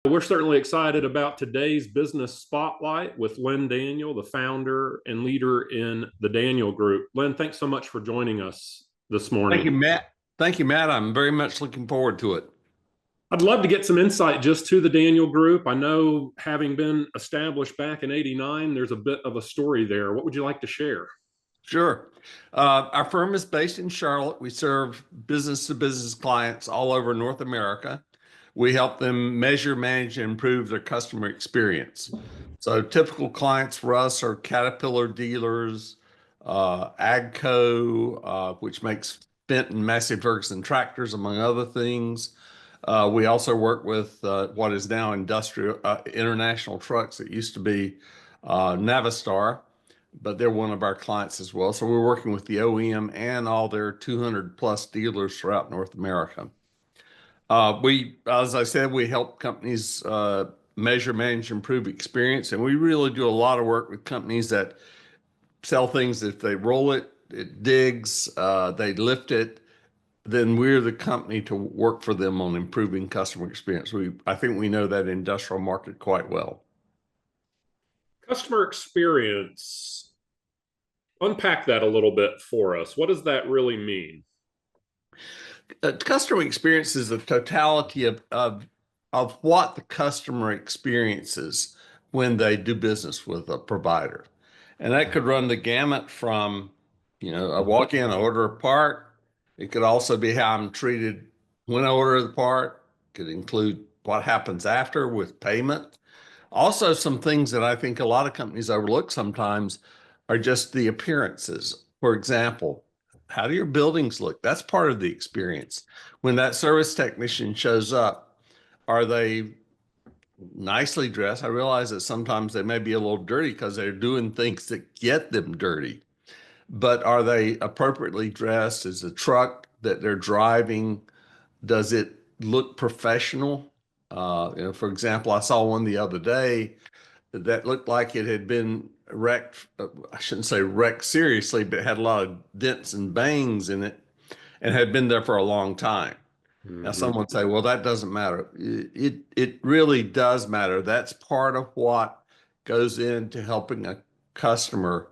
We're certainly excited about today's business spotlight with Lynn Daniel, the founder and leader in the Daniel Group. Lynn, thanks so much for joining us this Thank you, morning. Matt. Thank you, Matt. I'm very much looking forward to it. I'd love to get some insight just to the Daniel Group. I know, having been established back in '89, there's a bit of a story there. What would you like to share? Sure. Our firm is based in Charlotte. We serve business to business clients all over North America. We help them measure, manage, and improve their customer experience. So typical clients for us are Caterpillar dealers, AGCO, which makes Fendt and Massey Ferguson tractors, among other things. We also work with what is now industrial international trucks. It used to be Navistar, but they're one of our clients as well. So we're working with the OEM and all their 200 plus dealers throughout North America. As I said, we help companies measure, manage, improve experience, and we really do a lot of work with companies that sell things. If they roll it, it digs, they lift it, then we're the company to work for them on improving customer experience. I think we know that industrial market quite well. Customer experience. Unpack that a little bit for us. What does that really mean? Customer experience is the totality of what the customer experiences when they do business with a provider. And that could run the gamut from, I walk in, I order a part. It could also be how I'm treated when I order the part. It could include what happens after with payment. Also, some things that I think a lot of companies overlook sometimes are just the appearances. For example, how do your buildings look? That's part of the experience. When that service technician shows up, are they nicely dressed? I realize that sometimes they may be a little dirty because they're doing things that get them dirty, but are they appropriately dressed? Is the truck that they're driving, does it look professional? For example, I saw one the other day that looked like it had been wrecked. I shouldn't say wrecked seriously, but it had a lot of dents and bangs in it and had been there for a long time. Now, some would say, well, that doesn't matter. It really does matter. That's part of what goes into helping a customer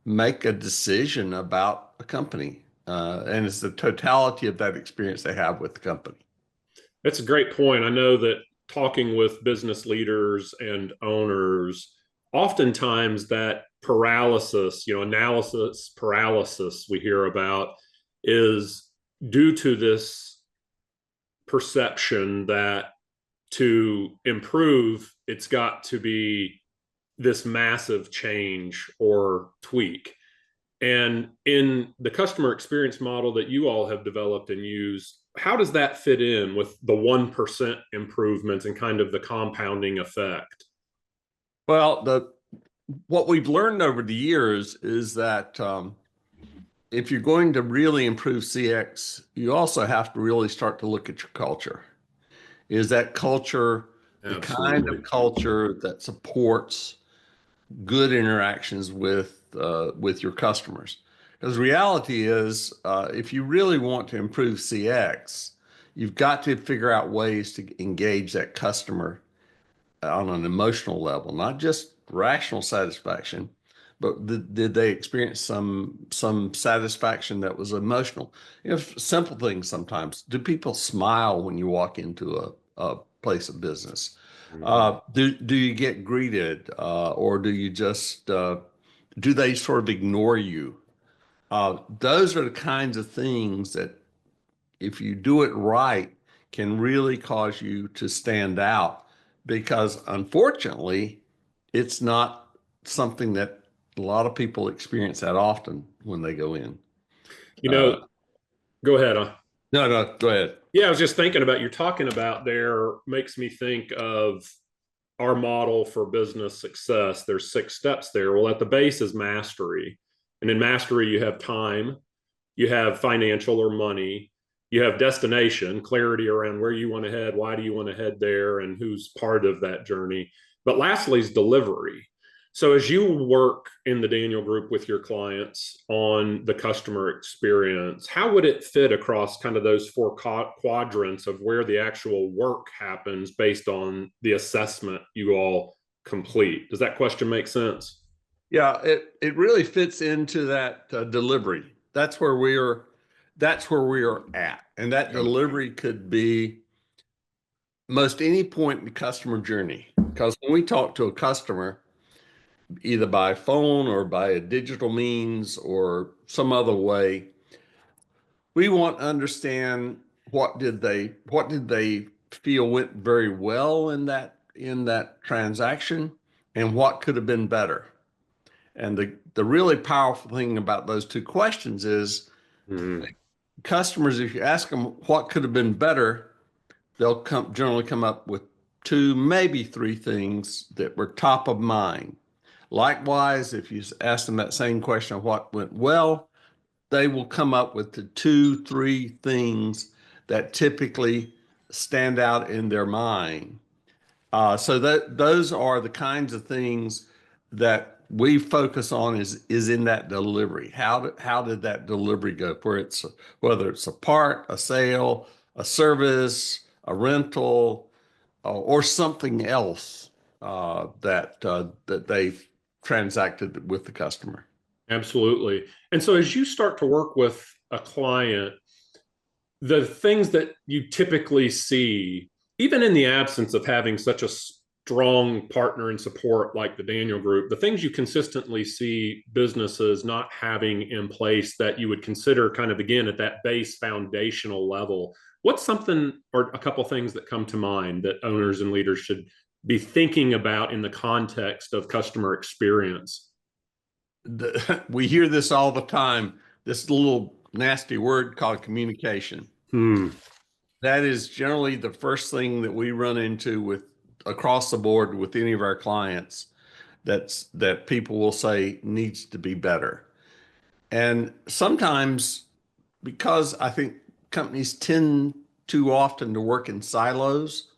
make a decision about a company. And it's the totality of that experience they have with the company. That's a great point. I know that talking with business leaders and owners, oftentimes that paralysis, analysis paralysis we hear about is due to this perception that to improve, it's got to be this massive change or tweak. And in the customer experience model that you all have developed and used, how does that fit in with the 1% improvements and kind of the compounding effect? Well, what we've learned over the years is that if you're going to really improve CX, you also have to really start to look at your culture. Is that culture the kind Absolutely. of culture that supports good interactions with your customers? Because reality is, if you really want to improve CX, you've got to figure out ways to engage that customer on an emotional level, not just rational satisfaction, but did they experience some satisfaction that was emotional? Simple things sometimes. Do people smile when you walk into a place of business? Do you get greeted, or do you just do they sort of ignore you? Those are the kinds of things that, if you do it right, can really cause you to stand out, because unfortunately, it's not something that a lot of people experience that often when they go in. You Uh, know, Go ahead. no, no, go ahead. Yeah, I was just thinking about you're talking about there makes me think of our model for business success. There's 6 steps there. Well, at the base is mastery. And in mastery, you have time, you have financial or money, you have destination, clarity around where you want to head, why do you want to head there, and who's part of that journey. But lastly is delivery. So as you work in the Daniel Group with your clients on the customer experience, how would it fit across kind of those four quadrants of where the actual work happens based on the assessment you all complete? Does that question make sense? Yeah, it really fits into that delivery. That's where we are at, and that delivery could be most any point in the customer journey. Because when we talk to a customer, either by phone or by a digital means or some other way, we want to understand what did they feel went very well in that transaction, and what could have been better. And the really powerful thing about those two questions is Mm-hmm. customers, if you ask them what could have been better, they'll generally come up with two, maybe three things that were top of mind. Likewise, if you ask them that same question of what went well, they will come up with the two, three things that typically stand out in their mind. So that those are the kinds of things that we focus on is in that delivery. How did that delivery go? Whether it's a part, a sale, a service, a rental, or something else that they've transacted with the customer. Absolutely. And so as you start to work with a client, the things that you typically see, even in the absence of having such a strong partner and support like the Daniel Group, the things you consistently see businesses not having in place that you would consider kind of again at that base foundational level, what's something or a couple things that come to mind that owners and leaders should be thinking about in the context of customer experience? We hear this all the time, this little nasty word called communication. Hmm. That is generally the first thing that we run into with across the board with any of our clients that people will say needs to be better. And sometimes because I think companies tend too often to work in silos,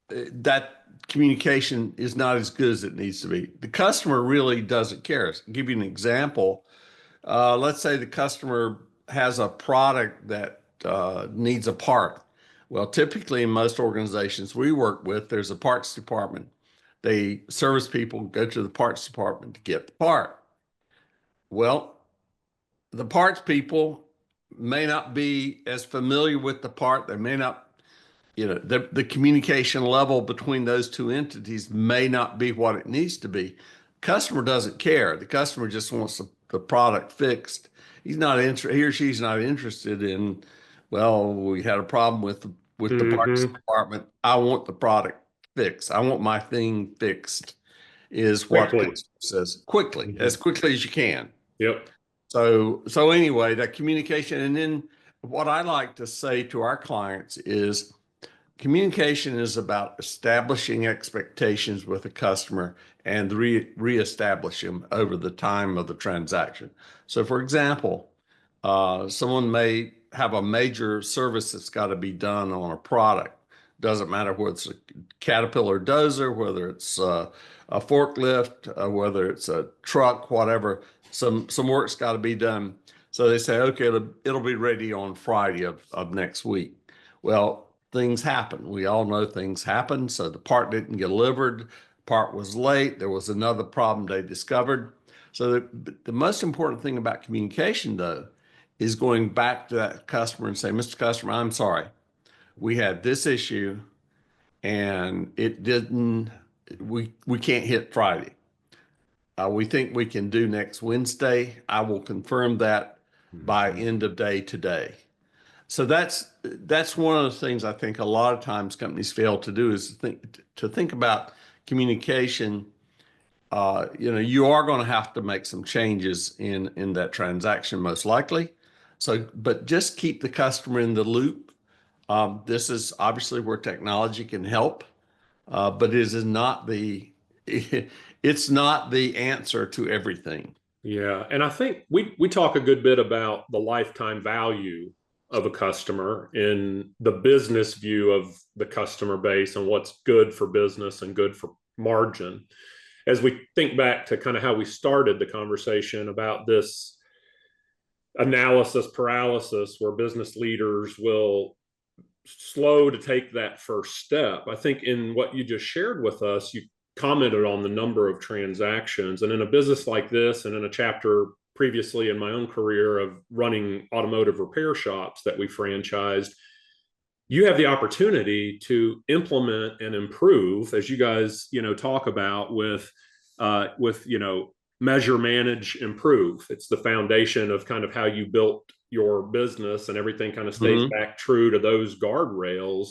that communication is not as good as it needs to be. The customer really doesn't care. I'll give you an example. Let's say the customer has a product that needs a part. Well, typically in most organizations we work with, there's a parts department. They service people go to the parts department to get the part. Well, the parts people may not be as familiar with the part. They may not, the communication level between those two entities may not be what it needs to be. Customer doesn't care. The customer just wants the product fixed. He or she's not interested in, well, we had a problem with the parts Mm-hmm. department. I want the product fixed. I want my thing fixed, is what the Quickly. customer says quickly, Mm-hmm. as quickly as you can. Yep. So anyway, that communication. And then what I like to say to our clients is communication is about establishing expectations with the customer and reestablish them over the time of the transaction. So, for example, someone may have a major service that's got to be done on a product. Doesn't matter whether it's a Caterpillar dozer, whether it's a forklift, whether it's a truck, whatever. Some work's got to be done. So they say, okay, it'll be ready on Friday of next week. Well, things happen. We all know things happen. So the part didn't get delivered, part was late, there was another problem they discovered. So the most important thing about communication, though, is going back to that customer and say, Mr. Customer, I'm sorry. We had this issue and it didn't, we can't hit Friday. We think we can do next Wednesday. I will confirm that by Mm-hmm. end of day today. So that's one of the things I think a lot of times companies fail to do is to think about communication. You are going to have to make some changes in that transaction most likely. So, but just keep the customer in the loop. This is obviously where technology can help, but it is not the it's not the answer to everything. Yeah, and I think we talk a good bit about the lifetime value of a customer in the business view of the customer base and what's good for business and good for margin. as we think back to kind of how we started the conversation about this analysis paralysis, where business leaders will slow to take that first step. I think in what you just shared with us, you commented on the number of transactions. And in a business like this, and in a chapter previously in my own career of running automotive repair shops that we franchised, you have the opportunity to implement and improve, as you guys, talk about with measure, manage, improve. It's the foundation of kind of how you built your business, and everything kind of stays Mhm. back true to those guardrails.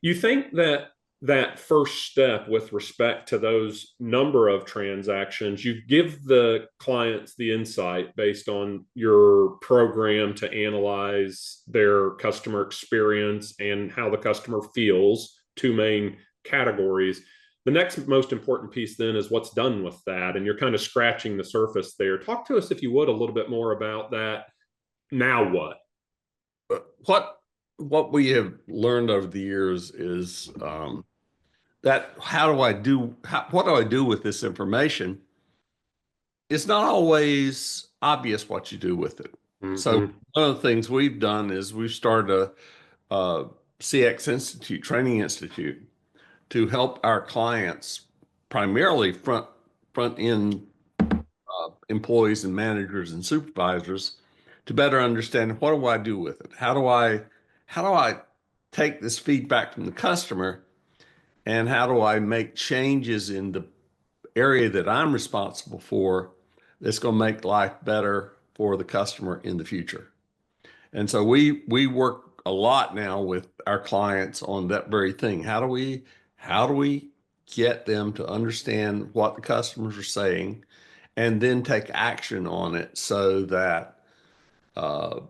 You think that that first step with respect to those number of transactions, you give the clients the insight based on your program to analyze their customer experience and how the customer feels, two main categories. The next most important piece then is what's done with that. And you're kind of scratching the surface there. Talk to us, if you would, a little bit more about that. Now what? What what we have learned over the years is that what do I do with this information? It's not always obvious what you do with it. So Mm-hmm. one of the things we've done is we've started a CX Institute, training institute, to help our clients, primarily front end employees and managers and supervisors, to better understand what do I do with it? How do I take this feedback from the customer, and how do I make changes in the area that I'm responsible for that's going to make life better for the customer in the future? And so we work a lot now with our clients on that very thing. How do we get them to understand what the customers are saying, and then take action on it, so that uh,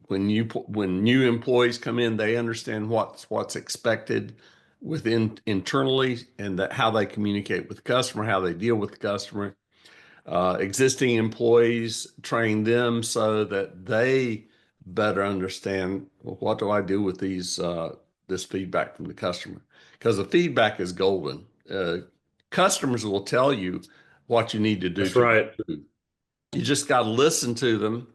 when new employees come in, they understand what's expected within internally, and that how they communicate with the customer, how they deal with the customer. Existing employees, train them so that they better understand, well, what do I do with this feedback from the customer? Because the feedback is golden. Customers will tell you what you need to do That's to right. improve. You just got to listen to them,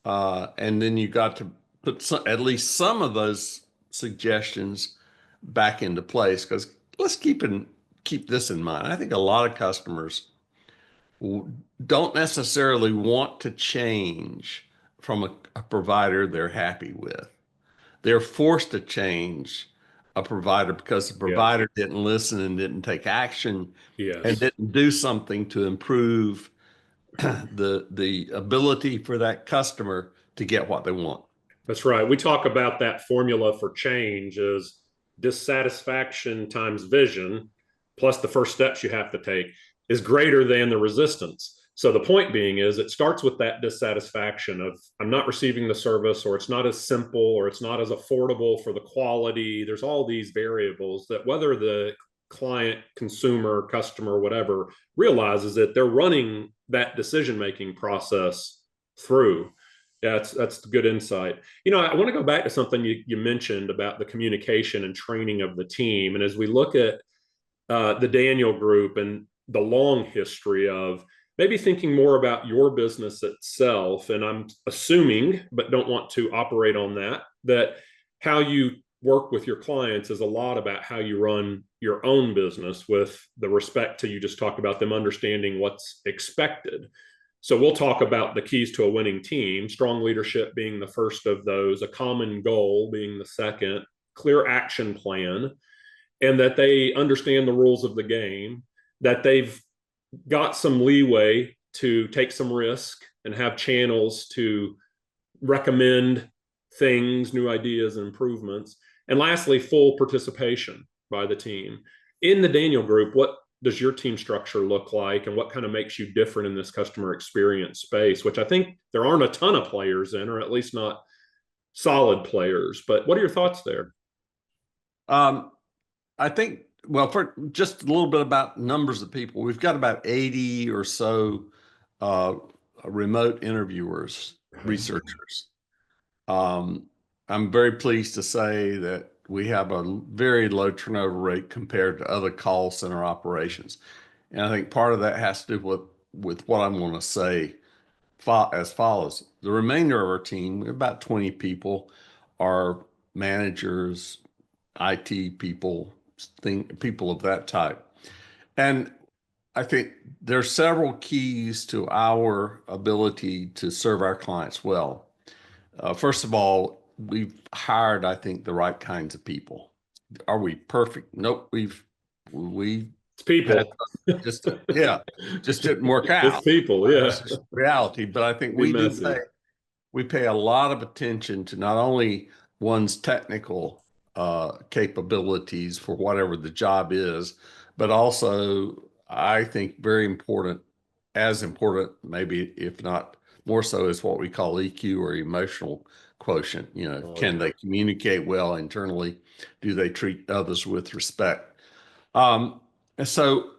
and then you got to put at least some of those suggestions back into place. Because let's keep this in mind. I think a lot of customers don't necessarily want to change from a provider they're happy with. They're forced to change a provider because the Yes. provider didn't listen and didn't take action and Yes. didn't do something to improve the ability for that customer to get what they want. That's right. We talk about that formula for change as dissatisfaction times vision, plus the first steps you have to take, is greater than the resistance. So the point being is it starts with that dissatisfaction of I'm not receiving the service, or it's not as simple, or it's not as affordable for the quality. There's all these variables that whether the client, consumer, customer, whatever, realizes that they're running that decision making process through. Yeah, that's good insight. I want to go back to something you mentioned about the communication and training of the team. And as we look at the Daniel Group and the long history of maybe thinking more about your business itself, and I'm assuming, but don't want to operate on that how you work with your clients is a lot about how you run your own business, with the respect to you just talked about them understanding what's expected. So we'll talk about the keys to a winning team, strong leadership being the first of those, a common goal being the second, clear action plan, and that they understand the rules of the game, that they've got some leeway to take some risk and have channels to recommend things, new ideas, and improvements. And lastly, full participation by the team. In the Daniel Group, what does your team structure look like, and what kind of makes you different in this customer experience space, which I think there aren't a ton of players in, or at least not solid players. But what are your thoughts there? Um, I think, well, for just a little bit about numbers of people, we've got about 80 or so uh, remote interviewers, researchers. Um, I'm very pleased to say that we have a very low turnover rate compared to other call center operations. And I think part of that has to do with what I'm going to say as follows. The remainder of our team, about 20 people, are managers, IT people, people of that type. And I think there are several keys to our ability to serve our clients well. First of all, we've hired, I think, the right kinds of people. Are we perfect? Nope. We It's had people. just yeah, just didn't work It's out. people. That's Yeah. just reality. But I think Be messy. we pay a lot of attention to not only one's technical capabilities for whatever the job is, but also I think very important, as important, maybe if not more so, is what we call EQ or emotional quotient. You know, Oh can yeah. they communicate well internally? Do they treat others with respect? And so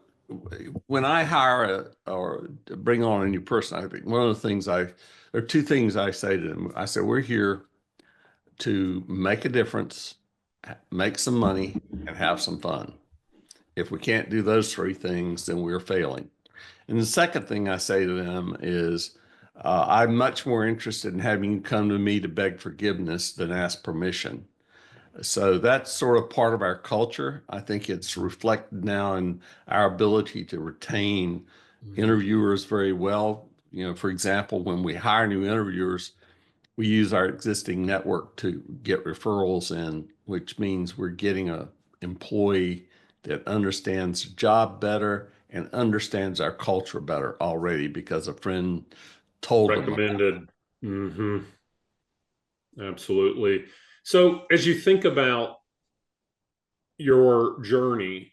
when I hire or bring on a new person, I think one of the things there are two things I say to them. I say, we're here to make a difference, make some money, and have some fun. If we can't do those three things, then we're failing. And the second thing I say to them is, I'm much more interested in having you come to me to beg forgiveness than ask permission. So that's sort of part of our culture. I think it's reflected now in our ability to retain Mhm. interviewers very well. You know, for example, when we hire new interviewers, we use our existing network to get referrals in, which means we're getting a employee that understands the job better and understands our culture better already because a friend told them about it. Recommended. Hmm. Absolutely. So as you think about your journey,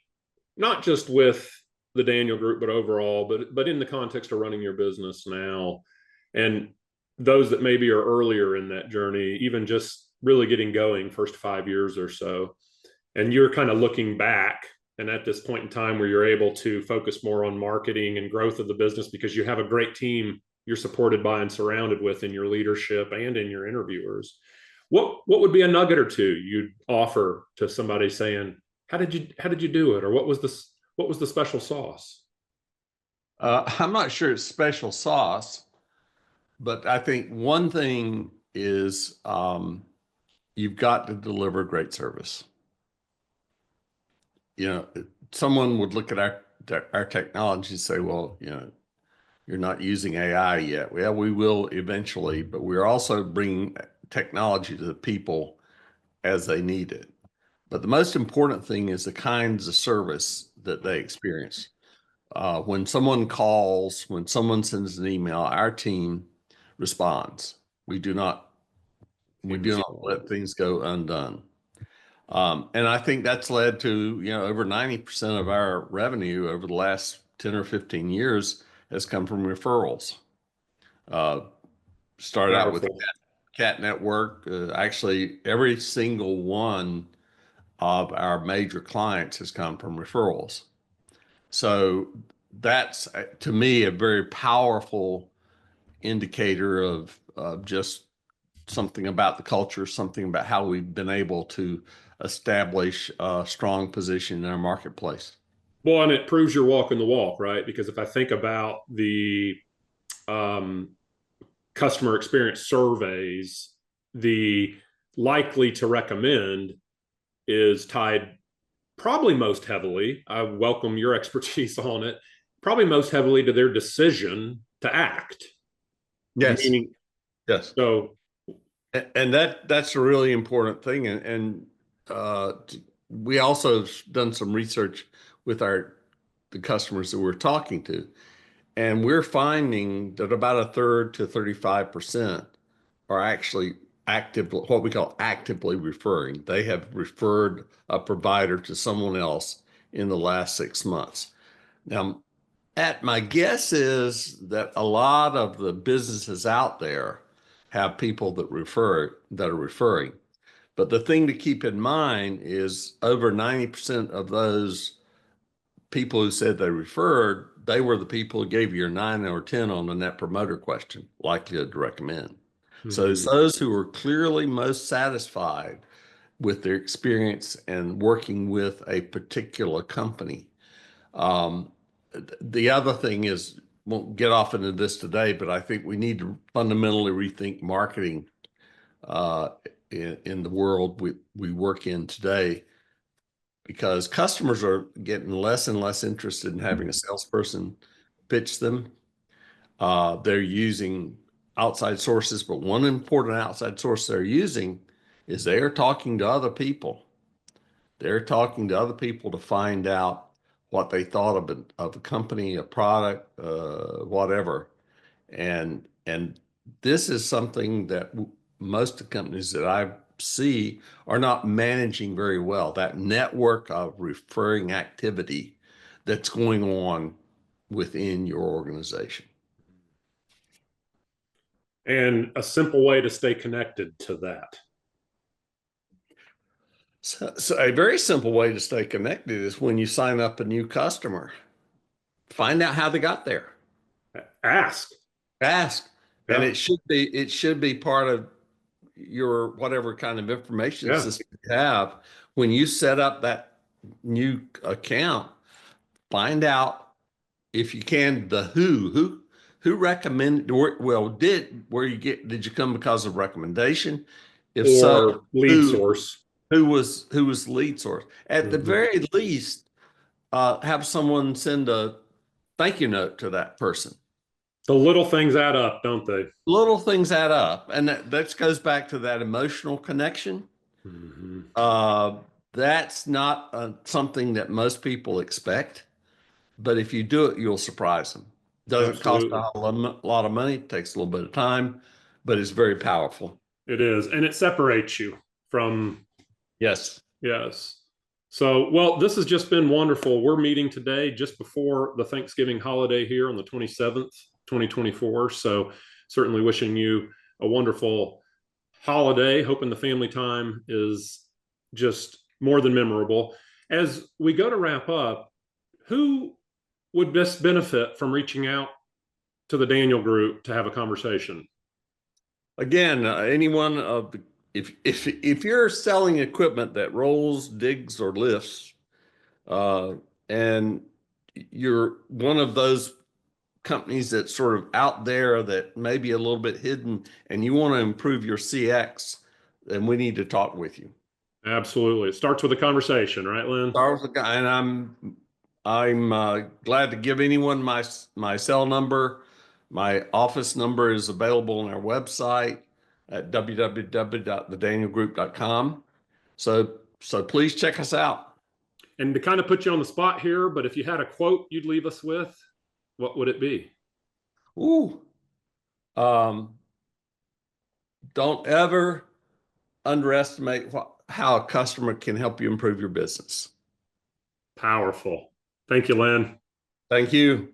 not just with the Daniel Group, but overall, but in the context of running your business now, and those that maybe are earlier in that journey, even just really getting going, first 5 years or so, and you're kind of looking back, and at this point in time where you're able to focus more on marketing and growth of the business because you have a great team you're supported by and surrounded with in your leadership and in your interviewers. What would be a nugget or two you'd offer to somebody saying, how did you do it, or what was the special sauce? I'm not sure it's special sauce, but I think one thing is you've got to deliver great service. You know, someone would look at our technology and say, well, you know, you're not using AI yet. Well, we will eventually, but we're also bringing technology to the people as they need it. But the most important thing is the kinds of service that they experience. When someone calls, when someone sends an email, our team responds. We do not we Team do not let responds. things go undone. And I think that's led to, you know, over 90% of our revenue over the last 10 or 15 years has come from referrals. Uh, Started out with Powerful. Cat Network. Actually, every single one of our major clients has come from referrals. So that's, to me, a very powerful indicator of just something about the culture, something about how we've been able to establish a strong position in our marketplace. Well, and it proves you're walking the walk, right? Because if I think about the um, customer experience surveys, the likely to recommend is tied probably most heavily. I welcome your expertise on it. Probably most heavily to their decision to act. Yes, Meaning, yes. so And that's a really important thing. We also have done some research with the customers that we're talking to, and we're finding that about a third to 35% are actually active, what we call actively referring. They have referred a provider to someone else in the last 6 months. Now, my guess is that a lot of the businesses out there have people that are referring. But the thing to keep in mind is over 90% of those people who said they referred, they were the people who gave you a 9 or 10 on the net promoter question, likelihood to recommend. So it's mhm. those who are clearly most satisfied with their experience and working with a particular company. Um, the other thing is, won't get off into this today, but I think we need to fundamentally rethink marketing uh, in the world we work in today, because customers are getting less and less interested in having a salesperson pitch them. They're using outside sources, but one important outside source they're using is they're talking to other people. They're talking to other people to find out what they thought of a company, a product, whatever. And this is something that most of the companies that I see are not managing very well. That network of referring activity that's going on within your organization. And a simple way to stay connected to that. So a very simple way to stay connected is when you sign up a new customer, find out how they got there. Ask. Ask. And Yeah. it should be part of your whatever kind of information Yeah. system you have. When you set up that new account, find out, if you can, the who recommended, well, did you come because of recommendation? If so, Or lead who source. who was the lead source? At the Mhm. very least, have someone send a thank you note to that person. The little things add up, don't they? Little things add up, and that goes back to that emotional connection. Mhm. Uh, that's not something that most people expect, but if you do it, you'll surprise them. Doesn't cost Absolutely. a lot of money, takes a little bit of time, but it's very powerful. It is. And it separates you from, Yes. yes. So, well, this has just been wonderful. We're meeting today just before the Thanksgiving holiday here on the 27th, 2024. So, certainly wishing you a wonderful holiday, hoping the family time is just more than memorable. As we go to wrap up, who would best benefit from reaching out to the Daniel Group to have a conversation? Again, anyone of the, if you're selling equipment that rolls, digs, or lifts, uh, and you're one of those companies that's sort of out there that may be a little bit hidden, and you want to improve your CX, then we need to talk with you. Absolutely. It starts with a conversation, right, Lynn? Charles, and I'm glad to give anyone my cell number. My office number is available on our website at www.thedanielgroup.com. So please check us out. And to kind of put you on the spot here, but if you had a quote you'd leave us with, what would it be? Ooh, um, don't ever underestimate how a customer can help you improve your business. Powerful. Thank you, Lynn. Thank you.